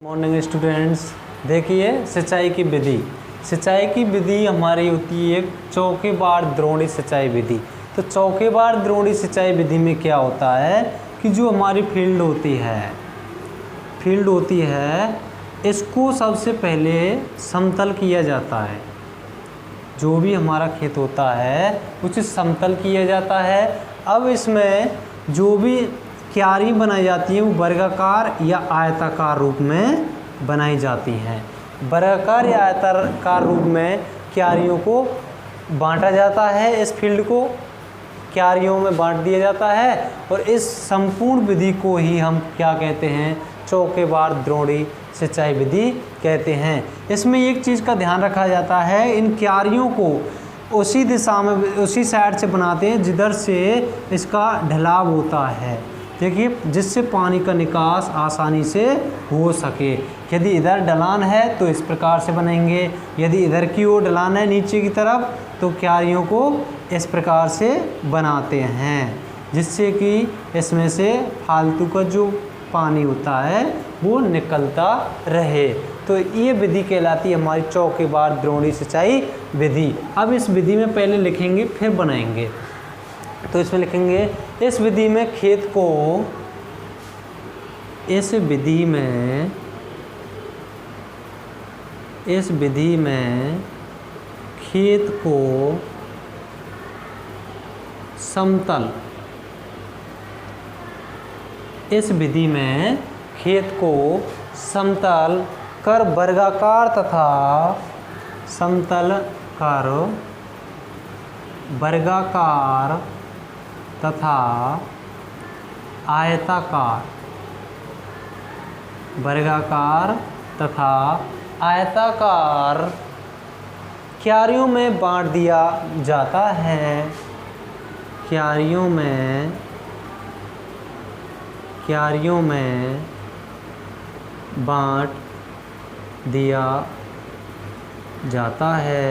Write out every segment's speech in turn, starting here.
Morning students, देखिए सिंचाई की विधि हमारी होती है एक चौकेबार द्रोणी सिंचाई विधि। तो चौकेबार द्रोणी सिंचाई विधि में क्या होता है कि जो हमारी फील्ड होती है इसको सबसे पहले समतल किया जाता है। जो भी हमारा खेत होता है उसे समतल किया जाता है। अब इसमें जो भी क्यारी बनाई जाती है वो वर्गाकार या आयताकार रूप में बनाई जाती हैं। वर्गाकार या आयताकार रूप में क्यारियों को बांटा जाता है। इस फील्ड को क्यारियों में बांट दिया जाता है और इस संपूर्ण विधि को ही हम क्या कहते हैं, चौकेबार द्रोणी सिंचाई विधि कहते हैं। इसमें एक चीज़ का ध्यान रखा जाता है, इन क्यारियों को उसी दिशा में उसी साइड से बनाते हैं जिधर से इसका ढलाव होता है, देखिए, जिससे पानी का निकास आसानी से हो सके। यदि इधर ढलान है तो इस प्रकार से बनाएंगे, यदि इधर की ओर ढलान है नीचे की तरफ तो क्यारियों को इस प्रकार से बनाते हैं, जिससे कि इसमें से फालतू का जो पानी होता है वो निकलता रहे। तो ये विधि कहलाती है हमारी चौकेबार द्रोणी सिंचाई विधि। अब इस विधि में पहले लिखेंगे फिर बनाएंगे। तो इसमें लिखेंगे इस विधि में खेत को समतल कर वर्गाकार तथा आयताकार क्यारियों में बांट दिया जाता है। क्यारियों में बांट दिया जाता है।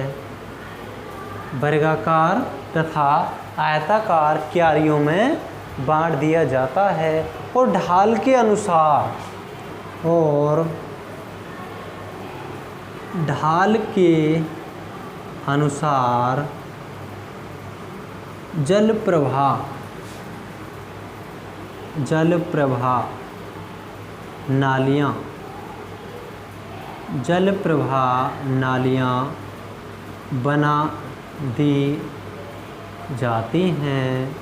वर्गाकार तथा आयताकार क्यारियों में बांट दिया जाता है और ढाल के अनुसार जल प्रवाह नालियाँ बना दी जाती हैं।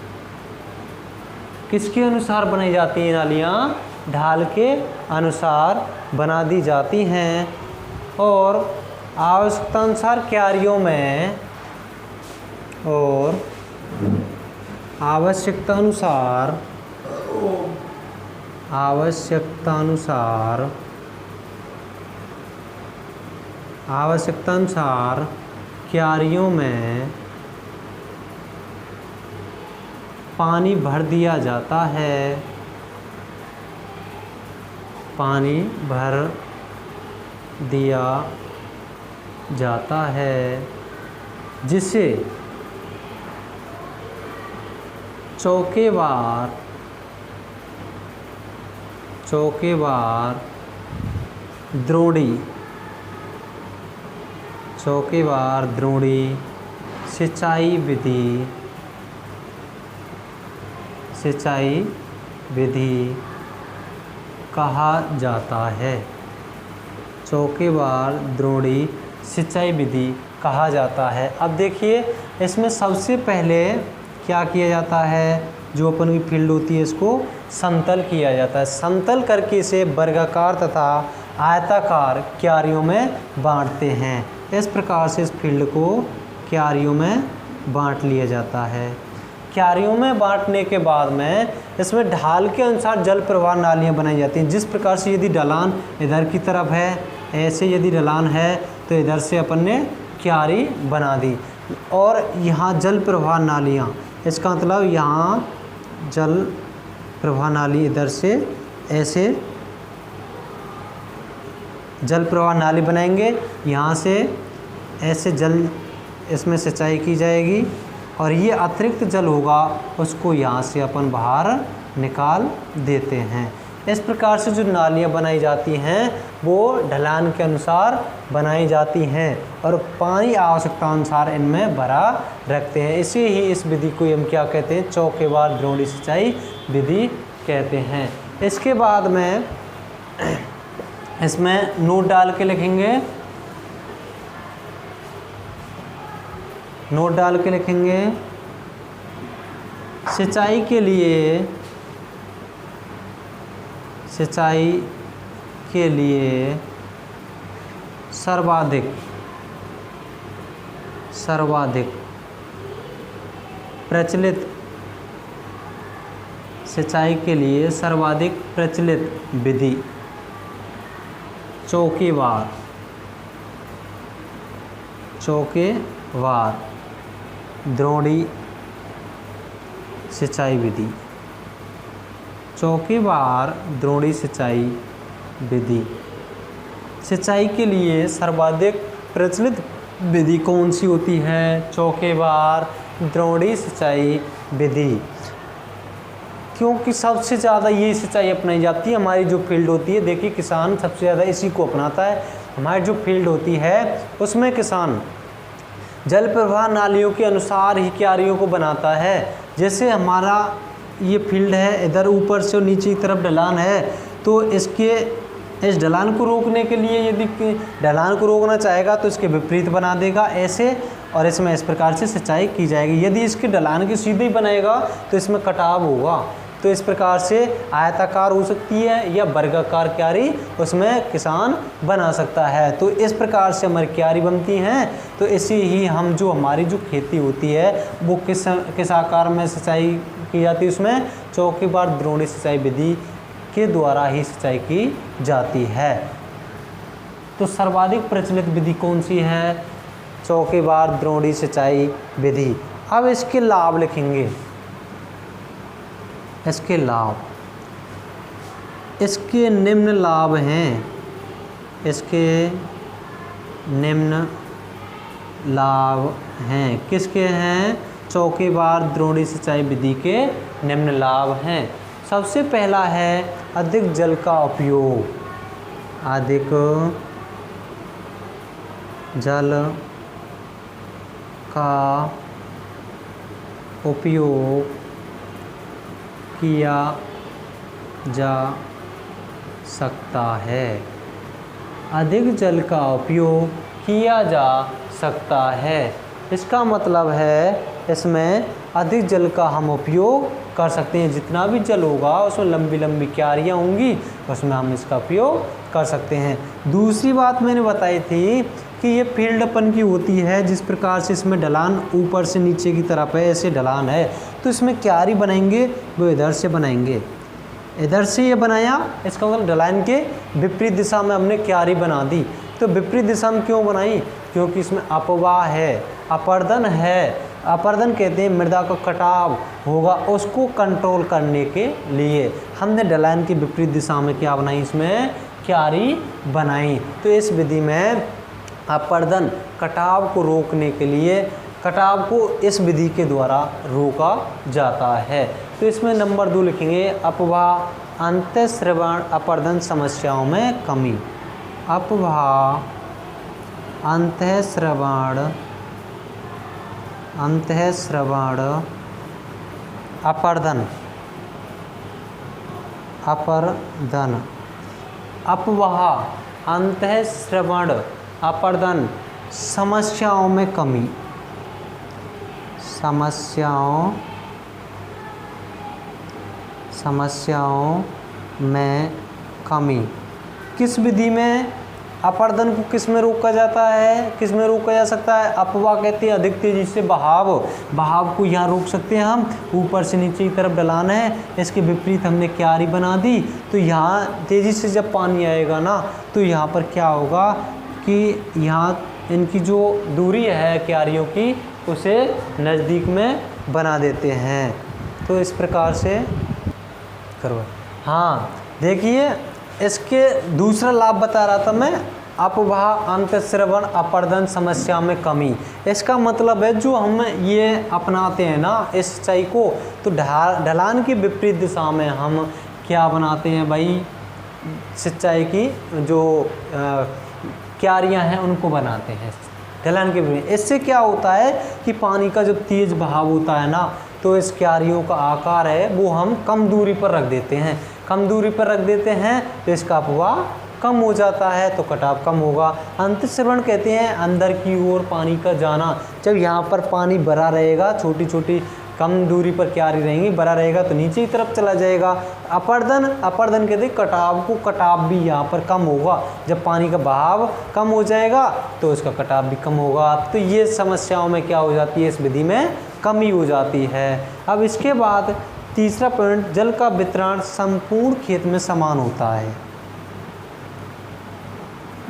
किसके अनुसार बनाई जाती हैं नालियाँ? ढाल के अनुसार बना दी जाती हैं और आवश्यकतानुसार क्यारियों में आवश्यकतानुसार क्यारियों में पानी भर दिया जाता है, जिसे चौकेबार द्रोणी सिंचाई विधि कहा जाता है। चौकेबार द्रोणी सिंचाई विधि कहा जाता है। अब देखिए इसमें सबसे पहले क्या किया जाता है, जो अपन की फील्ड होती है इसको समतल किया जाता है। समतल करके इसे वर्गाकार तथा आयताकार क्यारियों में बांटते हैं। इस प्रकार से इस फील्ड को क्यारियों में बांट लिया जाता है। क्यारियों में बांटने के बाद में इसमें ढाल के अनुसार जल प्रवाह नालियाँ बनाई जाती हैं। जिस प्रकार से यदि ढलान इधर की तरफ है, ऐसे यदि ढलान है तो इधर से अपन ने क्यारी बना दी और यहाँ जल प्रवाह नालियाँ, इसका मतलब यहाँ जल प्रवाह नाली इधर से ऐसे जल प्रवाह नाली बनाएंगे, यहाँ से ऐसे जल इसमें सिंचाई की जाएगी और ये अतिरिक्त जल होगा उसको यहाँ से अपन बाहर निकाल देते हैं। इस प्रकार से जो नालियाँ बनाई जाती हैं वो ढलान के अनुसार बनाई जाती हैं और पानी आवश्यकता अनुसार इनमें भरा रखते हैं। इसी ही इस विधि को हम क्या कहते हैं, चौकेबार द्रोणी सिंचाई विधि कहते हैं। इसके बाद में इसमें नोट डाल के लिखेंगे, नोट डाल के लिखेंगे सिंचाई के लिए सर्वाधिक प्रचलित सिंचाई के लिए सर्वाधिक प्रचलित विधि चौकेबार द्रोणी सिंचाई विधि, चौकेबार द्रोणी सिंचाई विधि। सिंचाई के लिए सर्वाधिक प्रचलित विधि कौन सी होती है, चौकेबार द्रोणी सिंचाई विधि, क्योंकि सबसे ज़्यादा ये सिंचाई अपनाई जाती है। हमारी जो फील्ड होती है, देखिए किसान सबसे ज़्यादा इसी को अपनाता है। हमारी जो फील्ड होती है उसमें किसान जल प्रवाह नालियों के अनुसार ही क्यारियों को बनाता है। जैसे हमारा ये फील्ड है, इधर ऊपर से नीचे की तरफ ढलान है, तो इस ढलान को रोकने के लिए यदि ढलान को रोकना चाहेगा तो इसके विपरीत बना देगा ऐसे, और इसमें इस प्रकार से सिंचाई की जाएगी। यदि इसके ढलान के सीधे ही बनाएगा तो इसमें कटाव होगा। तो इस प्रकार से आयताकार हो सकती है या वर्गाकार क्यारी उसमें किसान बना सकता है। तो इस प्रकार से हमारी क्यारी बनती हैं। तो इसी ही हम जो हमारी जो खेती होती है वो किस आकार में सिंचाई की जाती है, उसमें चौकेबार द्रोणी सिंचाई विधि के द्वारा ही सिंचाई की जाती है। तो सर्वाधिक प्रचलित विधि कौन सी है, चौकेबार द्रोणी सिंचाई विधि। अब इसके लाभ लिखेंगे, इसके लाभ, इसके निम्न लाभ हैं, इसके निम्न लाभ हैं। किसके हैं, चौकेबार द्रोणी सिंचाई विधि के निम्न लाभ हैं। सबसे पहला है अधिक जल का उपयोग, अधिक जल का उपयोग किया जा सकता है, अधिक जल का उपयोग किया जा सकता है। इसका मतलब है इसमें अधिक जल का हम उपयोग कर सकते हैं। जितना भी जल होगा उसमें लंबी लंबी क्यारियाँ होंगी, उसमें हम इसका उपयोग कर सकते हैं। दूसरी बात मैंने बताई थी कि ये फील्ड अपन की होती है, जिस प्रकार से इसमें ढलान ऊपर से नीचे की तरफ है, ऐसे ढलान है, तो इसमें क्यारी बनाएंगे वो इधर से बनाएंगे, इधर से ये बनाया, इसका मतलब ढलान के विपरीत दिशा में हमने क्यारी बना दी। तो विपरीत दिशा में क्यों बनाई, क्योंकि इसमें अपवाह है, अपर्दन है। अपर्दन कहते हैं मृदा का कटाव होगा, उसको कंट्रोल करने के लिए हमने ढलान की विपरीत दिशा में क्या बनाई, इसमें क्यारी बनाई। तो इस विधि में अपर्दन कटाव को रोकने के लिए, कटाव को इस विधि के द्वारा रोका जाता है। तो इसमें नंबर 2 लिखेंगे, अपवाह अंतःस्रवण अपर्दन समस्याओं में कमी। अपवाह अंतःस्रवण अपर्दन अपवाह अंतःस्रवण अपर्दन समस्याओं में कमी, समस्याओं में कमी। किस विधि में अपर्दन को किस में रोका जाता है, किस में रोका जा सकता है, अपवाह कहते हैं अधिक तेजी से बहाव को यहाँ रोक सकते हैं हम। ऊपर से नीचे की तरफ ढलान है, इसके विपरीत हमने क्यारी बना दी, तो यहाँ तेज़ी से जब पानी आएगा ना, तो यहाँ पर क्या होगा कि यहाँ इनकी जो दूरी है क्यारियों की, उसे नज़दीक में बना देते हैं। तो इस प्रकार से करो। हाँ देखिए, इसके दूसरा लाभ बता रहा था मैं, अपवाह अंतःस्रवण अपर्दन समस्या में कमी। इसका मतलब है जो हम ये अपनाते हैं ना इस सिंचाई को, तो ढलान की विपरीत दिशा में हम क्या बनाते हैं भाई, सिंचाई की जो क्यारियाँ हैं उनको बनाते हैं ढलान के बिना। इससे क्या होता है कि पानी का जब तेज बहाव होता है ना, तो इस क्यारियों का आकार है वो हम कम दूरी पर रख देते हैं। कम दूरी पर रख देते हैं तो इसका अपवाह कम हो जाता है, तो कटाव कम होगा। अंतःस्रवण कहते हैं अंदर की ओर पानी का जाना। जब यहाँ पर पानी भरा रहेगा, छोटी छोटी कम दूरी पर क्यारी रहेंगी, भरा रहेगा तो नीचे की तरफ चला जाएगा। अपर्दन, अपर्दन कहते हैं कटाव को, कटाव भी यहाँ पर कम होगा। जब पानी का बहाव कम हो जाएगा तो इसका कटाव भी कम होगा। तो ये समस्याओं में क्या हो जाती है, इस विधि में कमी हो जाती है। अब इसके बाद तीसरा पॉइंट, जल का वितरण संपूर्ण खेत में समान होता है।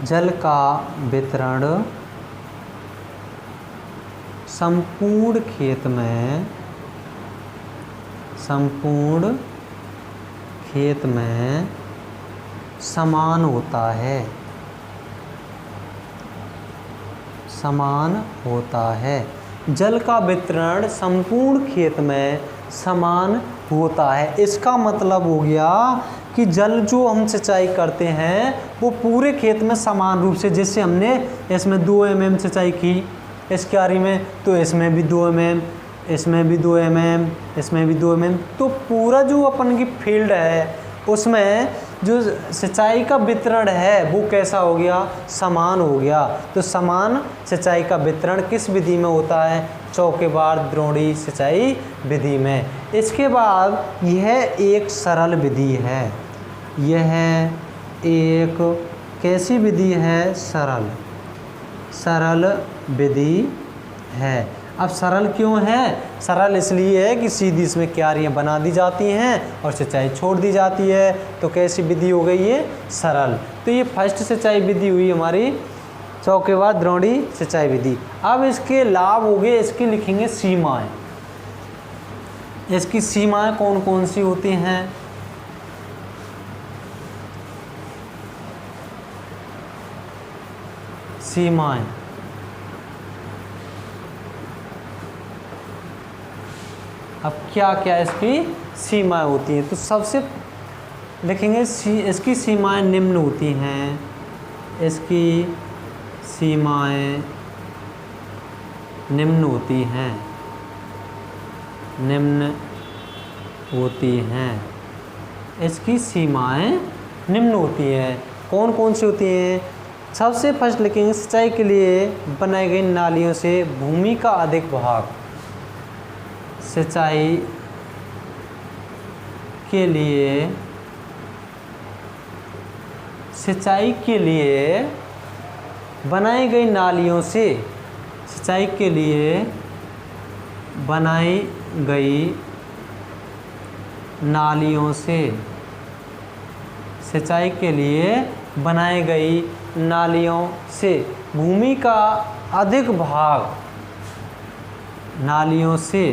जल का वितरण संपूर्ण खेत में, संपूर्ण खेत में समान होता है, समान होता है। जल का वितरण संपूर्ण खेत में समान होता है। इसका मतलब हो गया कि जल जो हम सिंचाई करते हैं वो पूरे खेत में समान रूप से, जैसे हमने इसमें 2 mm सिंचाई की इस क्यारी में, तो इसमें भी 2 mm, इसमें भी 2 mm, इसमें भी 2 mm, तो पूरा जो अपन की फील्ड है उसमें जो सिंचाई का वितरण है वो कैसा हो गया, समान हो गया। तो समान सिंचाई का वितरण किस विधि में होता है, चौकेबार द्रोणी सिंचाई विधि में। इसके बाद यह एक सरल विधि है, यह एक कैसी विधि है, सरल, सरल विधि है। अब सरल क्यों है, सरल इसलिए है कि सीधी इसमें क्यारियाँ बना दी जाती हैं और सिंचाई छोड़ दी जाती है। तो कैसी विधि हो गई ये, सरल। तो ये फर्स्ट सिंचाई विधि हुई हमारी चौकेबार द्रोणी सिंचाई विधि। अब इसके लाभ हो गए, इसके लिखेंगे सीमाएं। इसकी सीमाएं कौन कौन सी होती हैं, सीमाएं। अब क्या क्या इसकी सीमाएं होती हैं, तो सबसे लिखेंगे इसकी सीमाएं निम्न होती हैं, इसकी सीमाएं निम्न होती हैं, निम्न होती हैं। इसकी सीमाएं निम्न होती हैं, कौन कौन सी होती हैं। सबसे फर्स्ट लिखेंगे सिंचाई के लिए बनाई गई नालियों से भूमि का अधिक भाग, सिंचाई के लिए, सिंचाई के लिए बनाई गई नालियों से, सिंचाई के लिए बनाई गई नालियों से, सिंचाई के लिए बनाई गई नालियों से भूमि का अधिक भाग, नालियों से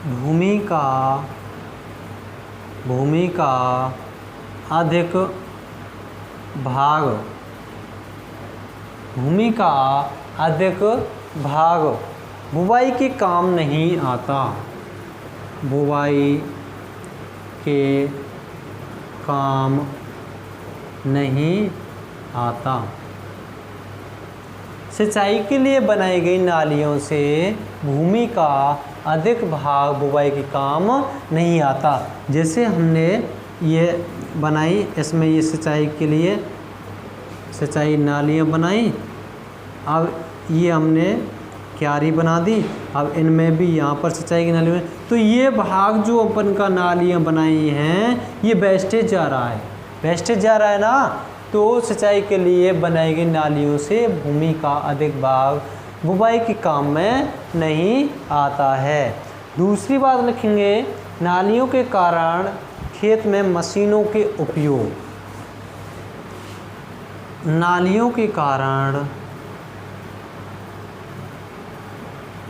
भूमि का अधिक भाग, भूमि का अधिक भाग बुवाई के काम नहीं आता, बुवाई के काम नहीं आता। सिंचाई के लिए बनाई गई नालियों से भूमि का अधिक भाग बुवाई के काम नहीं आता। जैसे हमने ये बनाई, इसमें ये सिंचाई के लिए सिंचाई नालियाँ बनाई, अब ये हमने क्यारी बना दी, अब इनमें भी यहाँ पर सिंचाई की नाली में, तो ये भाग जो अपन का नालियाँ बनाई हैं ये वेस्टेज जा रहा है, वेस्टेज जा रहा है ना। तो सिंचाई के लिए बनाई गई नालियों से भूमि का अधिक भाग बुवाई के काम में नहीं आता है। दूसरी बात लिखेंगे, नालियों के कारण खेत में मशीनों के उपयोग, नालियों के कारण,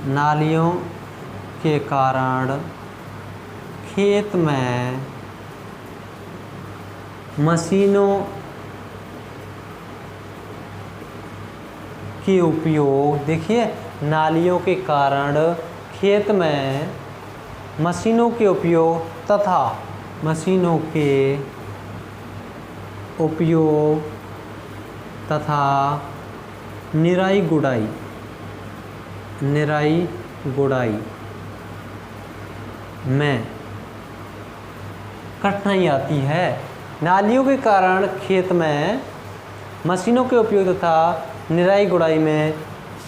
नालियों के कारण खेत में मशीनों के उपयोग। देखिए, नालियों के कारण खेत में मशीनों के उपयोग तथा मशीनों के उपयोग तथा निराई गुड़ाई में कठिनाई आती है। नालियों के कारण खेत में मशीनों के उपयोग तथा निराई गुड़ाई में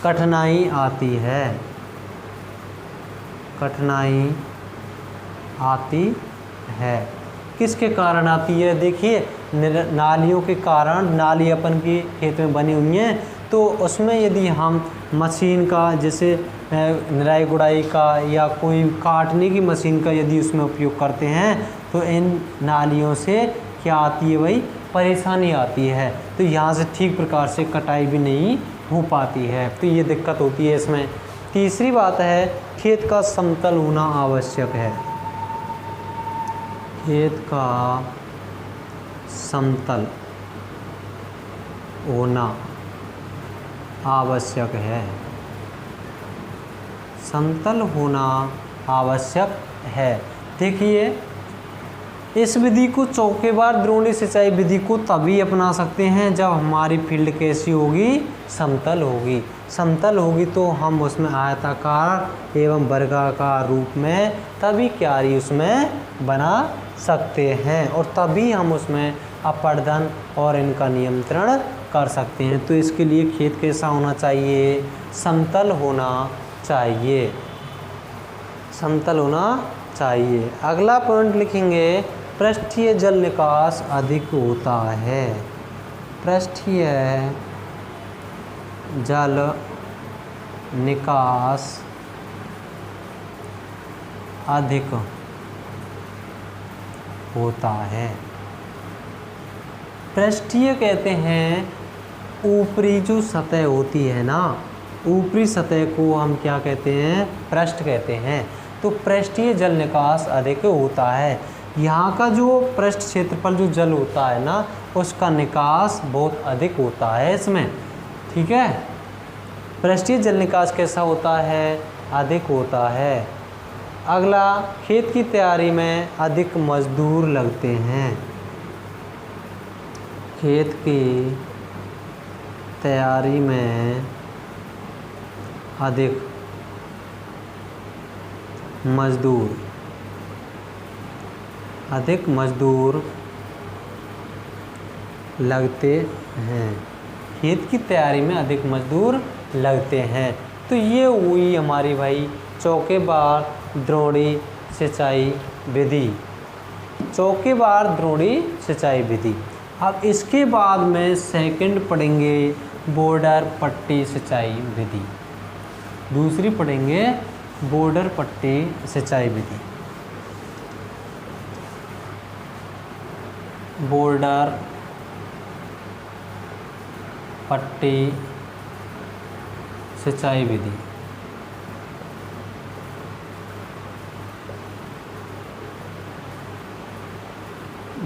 कठिनाई आती है। किसके कारण आती है? देखिए, नालियों के कारण, नाली अपन की खेत में बनी हुई हैं, तो उसमें यदि हम मशीन का, जैसे निराई गुड़ाई का या कोई काटने की मशीन का यदि उसमें उपयोग करते हैं तो इन नालियों से क्या आती है भाई? परेशानी आती है। तो यहाँ से ठीक प्रकार से कटाई भी नहीं हो पाती है, तो ये दिक्कत होती है इसमें। तीसरी बात है, खेत का समतल होना आवश्यक है। खेत का समतल होना आवश्यक है। समतल होना आवश्यक है। देखिए, इस विधि को चौकेबार द्रोणी सिंचाई विधि को तभी अपना सकते हैं जब हमारी फील्ड कैसी होगी? समतल होगी। समतल होगी तो हम उसमें आयताकार एवं वर्गाकार रूप में तभी क्यारी उसमें बना सकते हैं और तभी हम उसमें अपरदन और इनका नियंत्रण कर सकते हैं। तो इसके लिए खेत कैसा होना चाहिए? समतल होना चाहिए। समतल होना चाहिए। अगला पॉइंट लिखेंगे, पृष्ठीय जल निकास अधिक होता है। पृष्ठीय जल निकास अधिक होता है। पृष्ठीय कहते हैं ऊपरी जो सतह होती है ना, ऊपरी सतह को हम क्या कहते हैं? पृष्ठ कहते हैं। तो पृष्ठीय जल निकास अधिक होता है। यहाँ का जो पृष्ठ क्षेत्रफल जो जल होता है ना, उसका निकास बहुत अधिक होता है इसमें। ठीक है, पृष्ठीय जल निकास कैसा होता है? अधिक होता है। अगला, खेत की तैयारी में अधिक मजदूर लगते हैं। खेत की तैयारी में अधिक मजदूर लगते हैं। खेत की तैयारी में अधिक मजदूर लगते हैं। तो ये हुई हमारी भाई चौकेबार द्रोणी सिंचाई विधि। चौकेबार द्रोणी सिंचाई विधि। अब इसके बाद में सेकंड पढ़ेंगे बॉर्डर पट्टी सिंचाई विधि। दूसरी पढ़ेंगे बॉर्डर पट्टी सिंचाई विधि। बॉर्डर पट्टी सिंचाई विधि।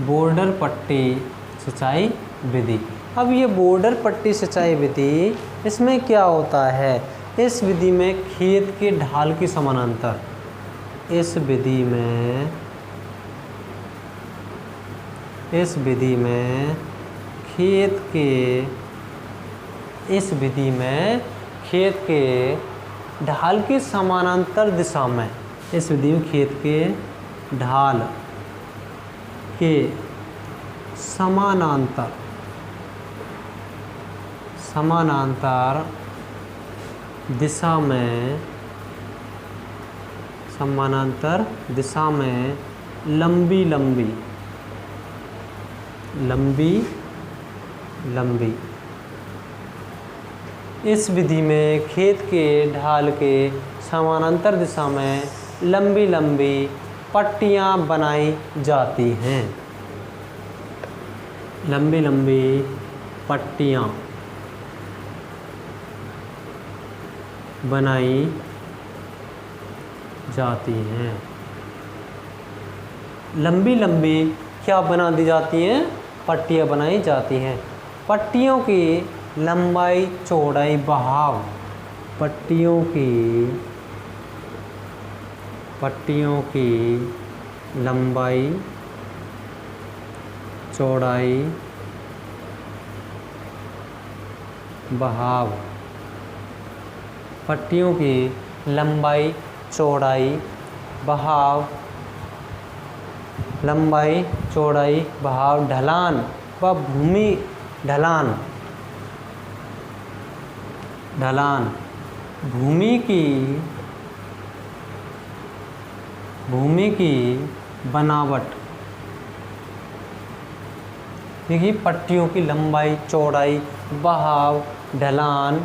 बॉर्डर पट्टी सिंचाई विधि। अब ये बॉर्डर पट्टी सिंचाई विधि, इसमें क्या होता है? इस विधि में खेत के ढाल के समानांतर, इस विधि में खेत के ढाल के समानांतर दिशा में, इस विधि में खेत के ढाल के समानांतर दिशा में लंबी इस विधि में खेत के ढाल के समानांतर दिशा में लंबी पट्टियाँ बनाई जाती हैं। लंबी पट्टियाँ बनाई जाती हैं। लंबी क्या बना दी जाती हैं? पट्टियाँ बनाई जाती हैं। पट्टियों की लंबाई चौड़ाई बहाव, पट्टियों की पट्टियों की लंबाई चौड़ाई बहाव, पट्टियों की लंबाई चौड़ाई बहाव, लंबाई चौड़ाई बहाव, ढलान व भूमि ढलान, ढलान भूमि की बनावट। देखिए पट्टियों की लंबाई चौड़ाई बहाव ढलान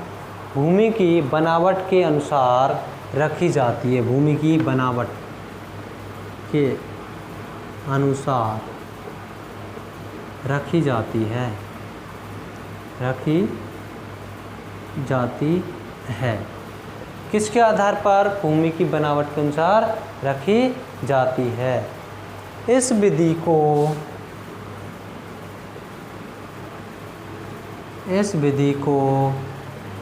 भूमि की बनावट के अनुसार रखी जाती है, भूमि की बनावट के अनुसार रखी जाती है, रखी जाती है। किसके आधार पर? भूमि की बनावट के अनुसार रखी जाती है। इस विधि को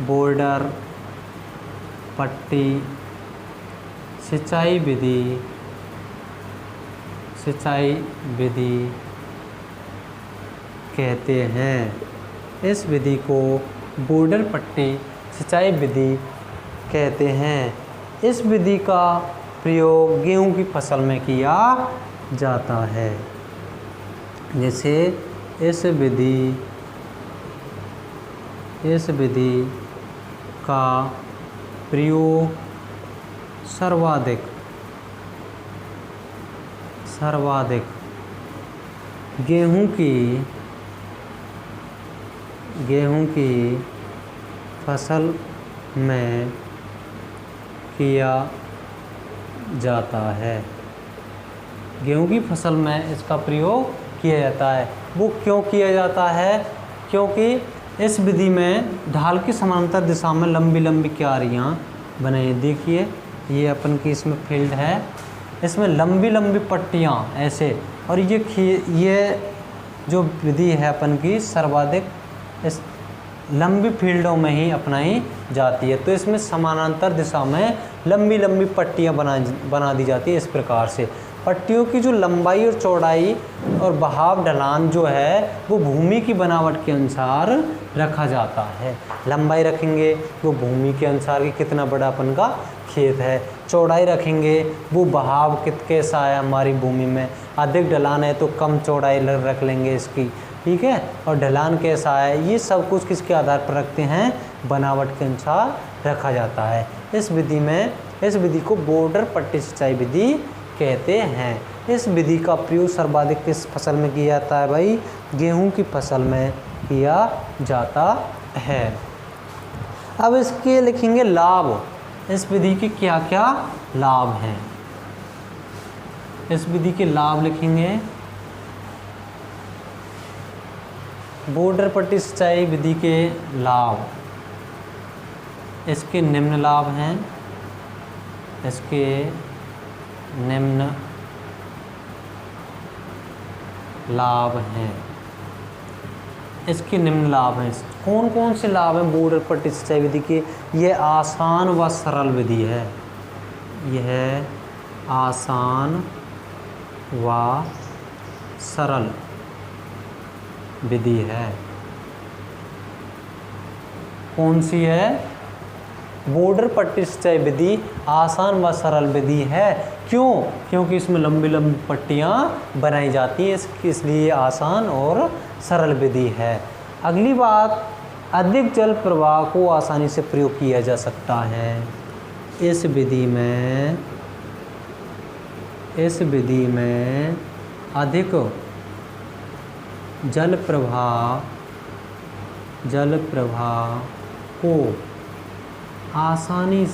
बॉर्डर पट्टी सिंचाई विधि कहते हैं। इस विधि को बॉर्डर पट्टी सिंचाई विधि कहते हैं। इस विधि का प्रयोग गेहूं की फसल में किया जाता है। जैसे इस विधि का प्रयोग सर्वाधिक गेहूं की फसल में किया जाता है। गेहूं की फसल में इसका प्रयोग किया जाता है। वो क्यों किया जाता है? क्योंकि इस विधि में ढाल की समांतर दिशा में लंबी लंबी क्यारियाँ बनाई। देखिए ये अपन की इसमें फील्ड है, इसमें लंबी लंबी पट्टियाँ ऐसे, और ये जो विधि है अपन की सर्वाधिक इस लंबी फील्डों में ही अपनाई जाती है। तो इसमें समानांतर दिशा में लंबी लंबी पट्टियाँ बना दी जाती है। इस प्रकार से पट्टियों की जो लंबाई और चौड़ाई और बहाव ढलान जो है वो भूमि की बनावट के अनुसार रखा जाता है। लंबाई रखेंगे वो भूमि के अनुसार कि कितना बड़ा अपन का खेत है, चौड़ाई रखेंगे वो बहाव कैसा है हमारी भूमि में, अधिक ढलान है तो कम चौड़ाई रख लेंगे इसकी, ठीक है, और ढलान कैसा है, ये सब कुछ किसके आधार पर रखते हैं? बनावट के अनुसार रखा जाता है। इस विधि को बॉर्डर पट्टी सिंचाई विधि कहते हैं। इस विधि का प्रयोग सर्वाधिक किस फसल में किया जाता है भाई? गेहूं की फसल में किया जाता है। अब इसके लिखेंगे लाभ। इस विधि के क्या क्या लाभ हैं? इस विधि के लाभ लिखेंगे। बॉर्डर पट्टी सिंचाई विधि के लाभ, इसके निम्न लाभ हैं। इसके निम्न लाभ हैं। इसके निम्न लाभ हैं। कौन कौन से लाभ हैं बॉर्डर पट्टी सिंचाई विधि के? यह आसान व सरल विधि है। यह आसान व सरल विधि है। कौन सी है? बॉर्डर पट्टी सिंचाई विधि आसान व सरल विधि है। क्यों? क्योंकि इसमें लंबी लंबी पट्टियाँ बनाई जाती हैं, इसलिए आसान और सरल विधि है। अगली बात, अधिक जल प्रवाह को आसानी से प्रयोग किया जा सकता है। इस विधि में अधिक जल प्रवाह को आसानी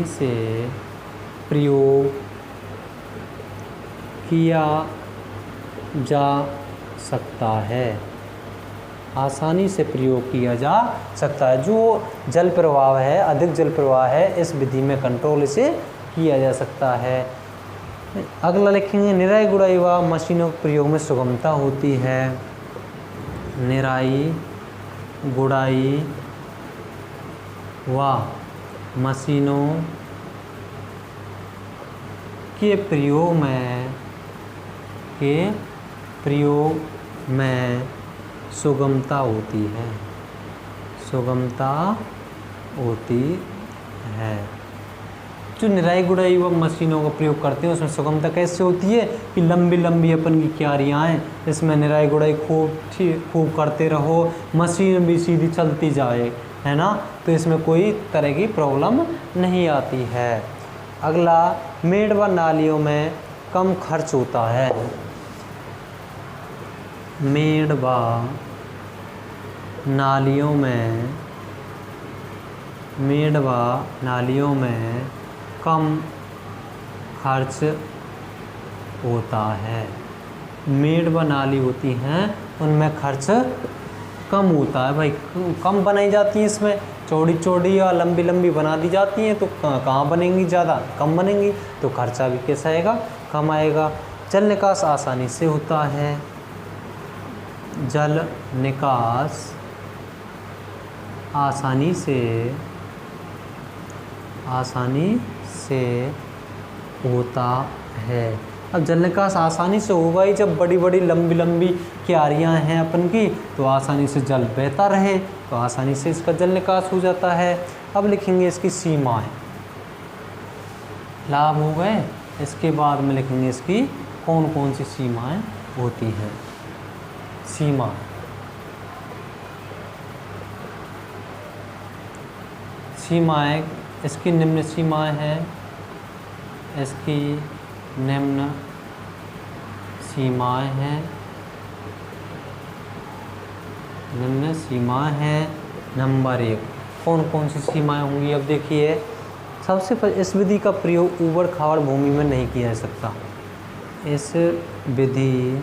से प्रयोग किया जा सकता है। आसानी से प्रयोग किया जा सकता है। जो जल प्रवाह है, अधिक जल प्रवाह है, इस विधि में कंट्रोल इसे किया जा सकता है। अगला लिखेंगे, निराई गुड़ाई व मशीनों के प्रयोग में सुगमता होती है। निराई गुड़ाई व मशीनों के प्रयोग में सुगमता होती है, सुगमता होती है। जो निराई गुड़ाई व मशीनों का प्रयोग करते हैं उसमें सुगमता कैसे होती है कि लंबी लंबी अपन की क्यारियाँ हैं, इसमें निराई गुड़ाई खूब करते रहो, मशीन भी सीधी चलती जाए, है ना, तो इसमें कोई तरह की प्रॉब्लम नहीं आती है। अगला, मेड़ व नालियों में कम खर्च होता है। मेड़ व नालियों में कम खर्च होता है। मेड़ व नाली होती हैं उनमें खर्च कम होता है भाई, कम बनाई जाती है, इसमें चौड़ी चौड़ी या लंबी लंबी बना दी जाती हैं तो कहाँ बनेंगी, ज़्यादा कम बनेंगी, तो खर्चा भी कैसा आएगा, कम आएगा। जल निकास आसानी से होता है। जल निकास आसानी से होता है। अब जल निकास आसानी से होगा ही जब बड़ी बड़ी लंबी लंबी क्यारियाँ हैं अपन की, तो आसानी से जल बहता रहे, तो आसानी से इसका जल निकास हो जाता है। अब लिखेंगे इसकी सीमाएं, लाभ हो गए। इसके बाद में लिखेंगे इसकी कौन कौन सी सीमाएं होती हैं। सीमाएं इसकी निम्न सीमाएं हैं, इसकी निम्न सीमाएं हैं। नंबर 1, कौन कौन सी सीमाएं होंगी, अब देखिए। सबसे पहले, इस विधि का प्रयोग ऊबड़ खाबड़ भूमि में नहीं किया जा सकता। इस विधि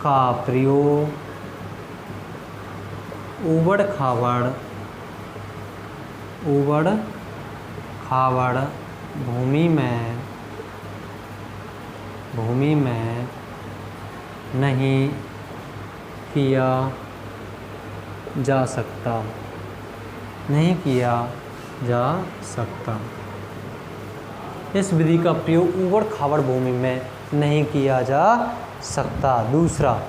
का प्रयोग ऊबड़ खाबड़ भूमि में नहीं किया जा सकता, इस विधि का प्रयोग ऊबड़ खाबड़ भूमि में नहीं किया जा सकता। दूसरा,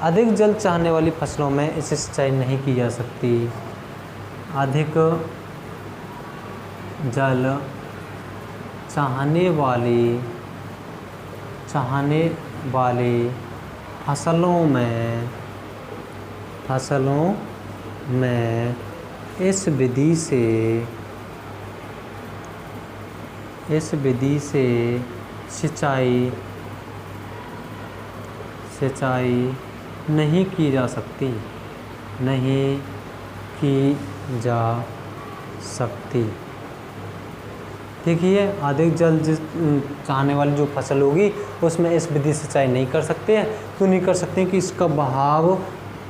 अधिक जल चाहने वाली फसलों में इसे सिंचाई नहीं की जा सकती। अधिक जल चाहने वाली फसलों में इस विधि से सिंचाई नहीं की जा सकती। देखिए, अधिक जल चाहने वाली जो फसल होगी उसमें इस विधि से सिंचाई नहीं कर सकते हैं। क्यों नहीं कर सकते हैं कि इसका बहाव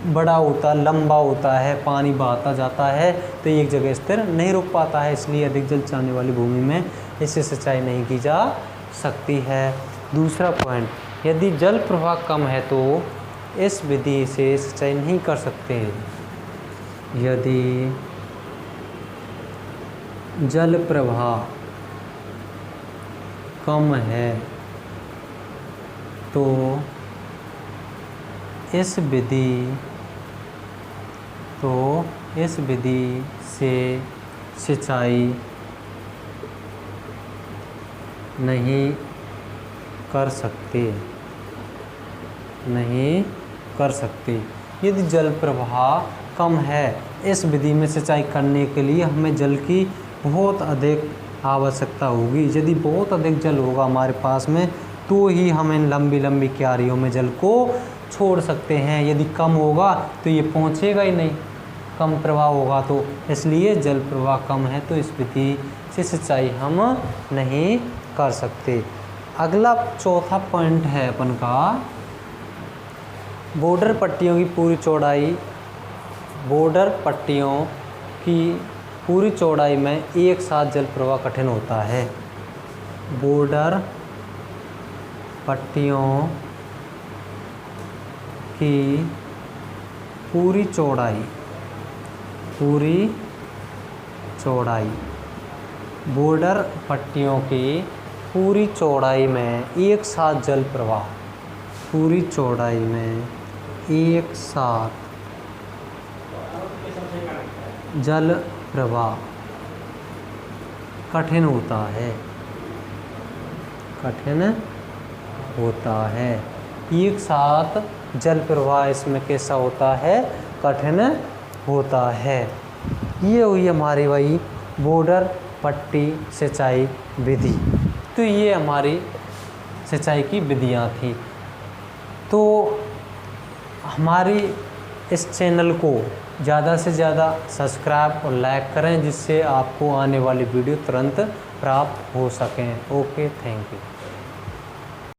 बड़ा होता, लंबा होता है, पानी बहाता जाता है, तो एक जगह स्थिर नहीं रुक पाता है, इसलिए अधिक जल चाहने वाली भूमि में इससे सिंचाई नहीं की जा सकती है। दूसरा पॉइंट, यदि जल प्रवाह कम है तो इस विधि से सिंचाई नहीं कर सकते। यदि जल प्रवाह कम है तो इस विधि से सिंचाई नहीं कर सकते। यदि जल प्रवाह कम है, इस विधि में सिंचाई करने के लिए हमें जल की बहुत अधिक आवश्यकता होगी। यदि बहुत अधिक जल होगा हमारे पास में तो ही हम इन लंबी लंबी क्यारियों में जल को छोड़ सकते हैं। यदि कम होगा तो ये पहुँचेगा ही नहीं, कम प्रवाह होगा तो, इसलिए जल प्रवाह कम है तो इस विधि से सिंचाई हम नहीं कर सकते। अगला चौथा पॉइंट है अपन का, बॉर्डर पट्टियों की पूरी चौड़ाई में एक साथ जल प्रवाह कठिन होता है। बॉर्डर पट्टियों की पूरी चौड़ाई बॉर्डर पट्टियों की पूरी चौड़ाई में एक साथ जल प्रवाह, पूरी चौड़ाई में एक साथ जल प्रवाह कठिन होता है, कठिन होता है। एक साथ जल प्रवाह इसमें कैसा होता है, कठिन होता है। ये हुई हमारी भाई बॉर्डर पट्टी सिंचाई विधि। तो ये हमारी सिंचाई की विधियाँ थी। तो हमारी इस चैनल को ज़्यादा से ज़्यादा सब्सक्राइब और लाइक करें, जिससे आपको आने वाली वीडियो तुरंत प्राप्त हो सकें। Okay, thank you.